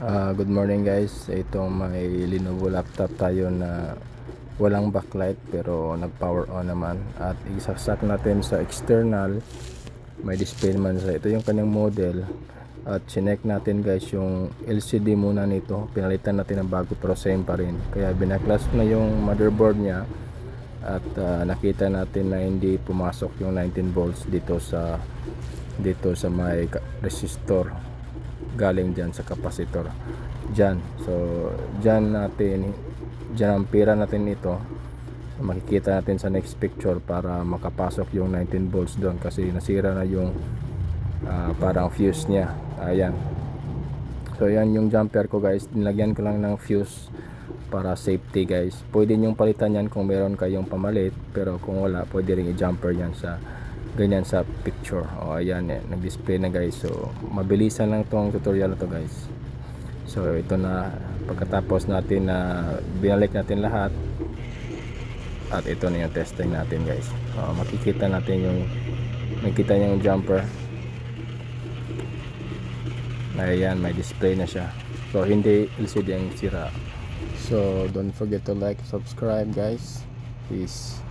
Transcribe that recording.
Good morning guys. Itong may Lenovo laptop tayo na walang backlight pero nag power on naman, at isaksak natin sa external, may display naman sa ito yung kanyang model, at chinek natin guys yung LCD muna nito, pinalitan natin ng bago pero same pa rin, kaya binaklas na yung motherboard niya. At nakita natin na hindi pumasok yung 19 volts dito sa may resistor galing dyan sa kapasitor dyan. So dyan ang pira natin ito. Makikita natin sa next picture para makapasok yung 19 volts doon, kasi nasira na yung parang fuse nya. Ayan, so yan yung jumper ko guys, nilagyan ko lang ng fuse para safety guys. Pwede nyong palitan yan kung meron kayong pamalit, pero kung wala, pwede ring i-jumper yan sa ganyan sa picture. O ayan, nag-display na guys. So mabilisan lang tong tutorial na to guys. So ito na, pagkatapos natin na binalik natin lahat, at ito na yung testing natin guys. Makikita natin yung jumper. Ayan, may display na siya. So hindi LCD ang sira. So don't forget to like, subscribe guys. Peace.